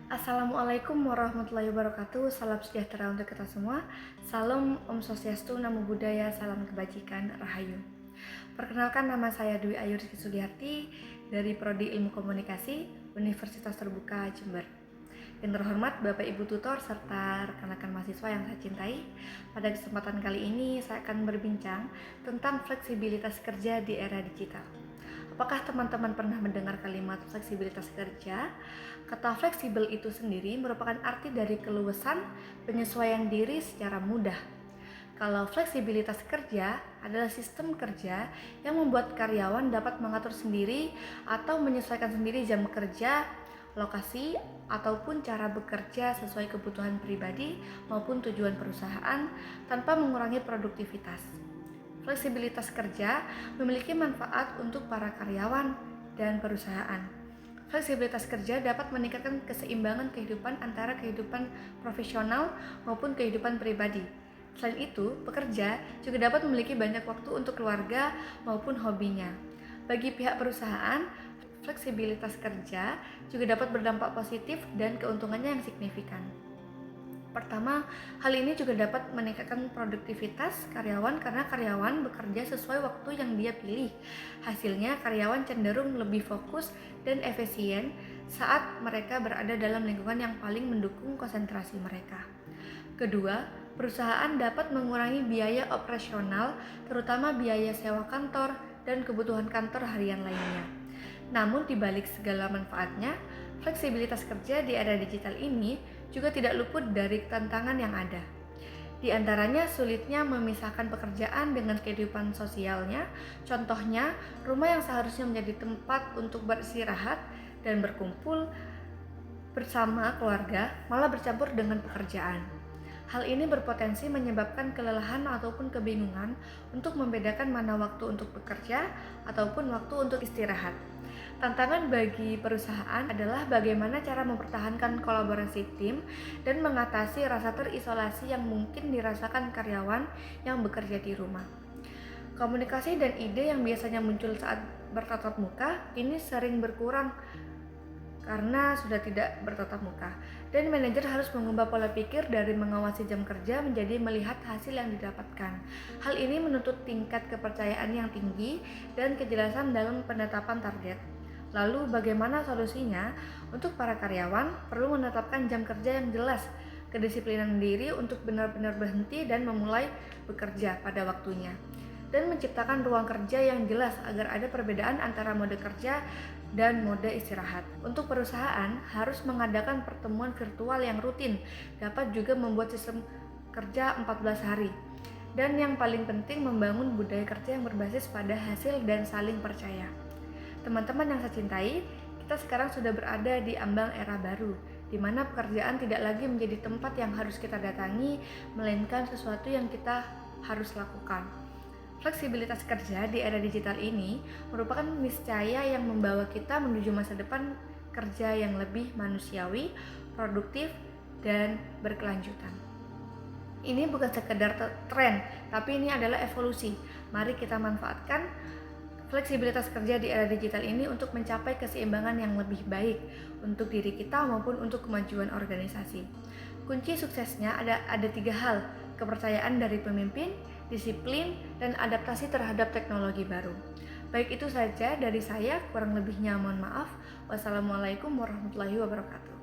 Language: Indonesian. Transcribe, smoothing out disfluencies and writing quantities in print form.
Assalamualaikum warahmatullahi wabarakatuh. Salam sejahtera untuk kita semua. Salam Om Swastiastu, Namo Buddhaya, salam kebajikan, Rahayu. Perkenalkan, nama saya Dwi Ayu Rizky Sugiharti dari Prodi Ilmu Komunikasi Universitas Terbuka Jember. Yang terhormat Bapak Ibu Tutor serta rekan-rekan mahasiswa yang saya cintai, pada kesempatan kali ini saya akan berbincang tentang fleksibilitas kerja di era digital. Apakah teman-teman pernah mendengar kalimat fleksibilitas kerja? Kata fleksibel itu sendiri merupakan arti dari keluasan penyesuaian diri secara mudah. Kalau fleksibilitas kerja adalah sistem kerja yang membuat karyawan dapat mengatur sendiri atau menyesuaikan sendiri jam kerja, lokasi, ataupun cara bekerja sesuai kebutuhan pribadi maupun tujuan perusahaan tanpa mengurangi produktivitas. Fleksibilitas kerja memiliki manfaat untuk para karyawan dan perusahaan. Fleksibilitas kerja dapat meningkatkan keseimbangan kehidupan antara kehidupan profesional maupun kehidupan pribadi. Selain itu, pekerja juga dapat memiliki banyak waktu untuk keluarga maupun hobinya. Bagi pihak perusahaan, fleksibilitas kerja juga dapat berdampak positif dan keuntungannya yang signifikan. Pertama, hal ini juga dapat meningkatkan produktivitas karyawan karena karyawan bekerja sesuai waktu yang dia pilih. Hasilnya, karyawan cenderung lebih fokus dan efisien saat mereka berada dalam lingkungan yang paling mendukung konsentrasi mereka. Kedua, perusahaan dapat mengurangi biaya operasional, terutama biaya sewa kantor dan kebutuhan kantor harian lainnya. Namun, di balik segala manfaatnya, fleksibilitas kerja di era digital ini juga tidak luput dari tantangan yang ada. Di antaranya sulitnya memisahkan pekerjaan dengan kehidupan sosialnya. Contohnya, rumah yang seharusnya menjadi tempat untuk beristirahat dan berkumpul bersama keluarga malah bercampur dengan pekerjaan. Hal ini berpotensi menyebabkan kelelahan ataupun kebingungan untuk membedakan mana waktu untuk bekerja ataupun waktu untuk istirahat. Tantangan bagi perusahaan adalah bagaimana cara mempertahankan kolaborasi tim dan mengatasi rasa terisolasi yang mungkin dirasakan karyawan yang bekerja di rumah. Komunikasi dan ide yang biasanya muncul saat bertatap muka ini sering berkurang karena sudah tidak bertatap muka, dan manajer harus mengubah pola pikir dari mengawasi jam kerja menjadi melihat hasil yang didapatkan. Hal ini menuntut tingkat kepercayaan yang tinggi dan kejelasan dalam penetapan target. Lalu bagaimana solusinya? Untuk para karyawan perlu menetapkan jam kerja yang jelas, kedisiplinan diri untuk benar-benar berhenti dan memulai bekerja pada waktunya, dan menciptakan ruang kerja yang jelas agar ada perbedaan antara mode kerja dan mode istirahat. Untuk perusahaan harus mengadakan pertemuan virtual yang rutin, dapat juga membuat sistem kerja 14 hari. Dan yang paling penting, membangun budaya kerja yang berbasis pada hasil dan saling percaya. Teman-teman yang saya cintai, kita sekarang sudah berada di ambang era baru, di mana pekerjaan tidak lagi menjadi tempat yang harus kita datangi, melainkan sesuatu yang kita harus lakukan. Fleksibilitas kerja di era digital ini merupakan niscaya yang membawa kita menuju masa depan kerja yang lebih manusiawi, produktif, dan berkelanjutan. Ini bukan sekedar tren, tapi ini adalah evolusi. Mari kita manfaatkan fleksibilitas kerja di era digital ini untuk mencapai keseimbangan yang lebih baik untuk diri kita maupun untuk kemajuan organisasi. Kunci suksesnya ada 3 hal: kepercayaan dari pemimpin, disiplin, dan adaptasi terhadap teknologi baru. Baik, itu saja dari saya, kurang lebihnya mohon maaf. Wassalamualaikum warahmatullahi wabarakatuh.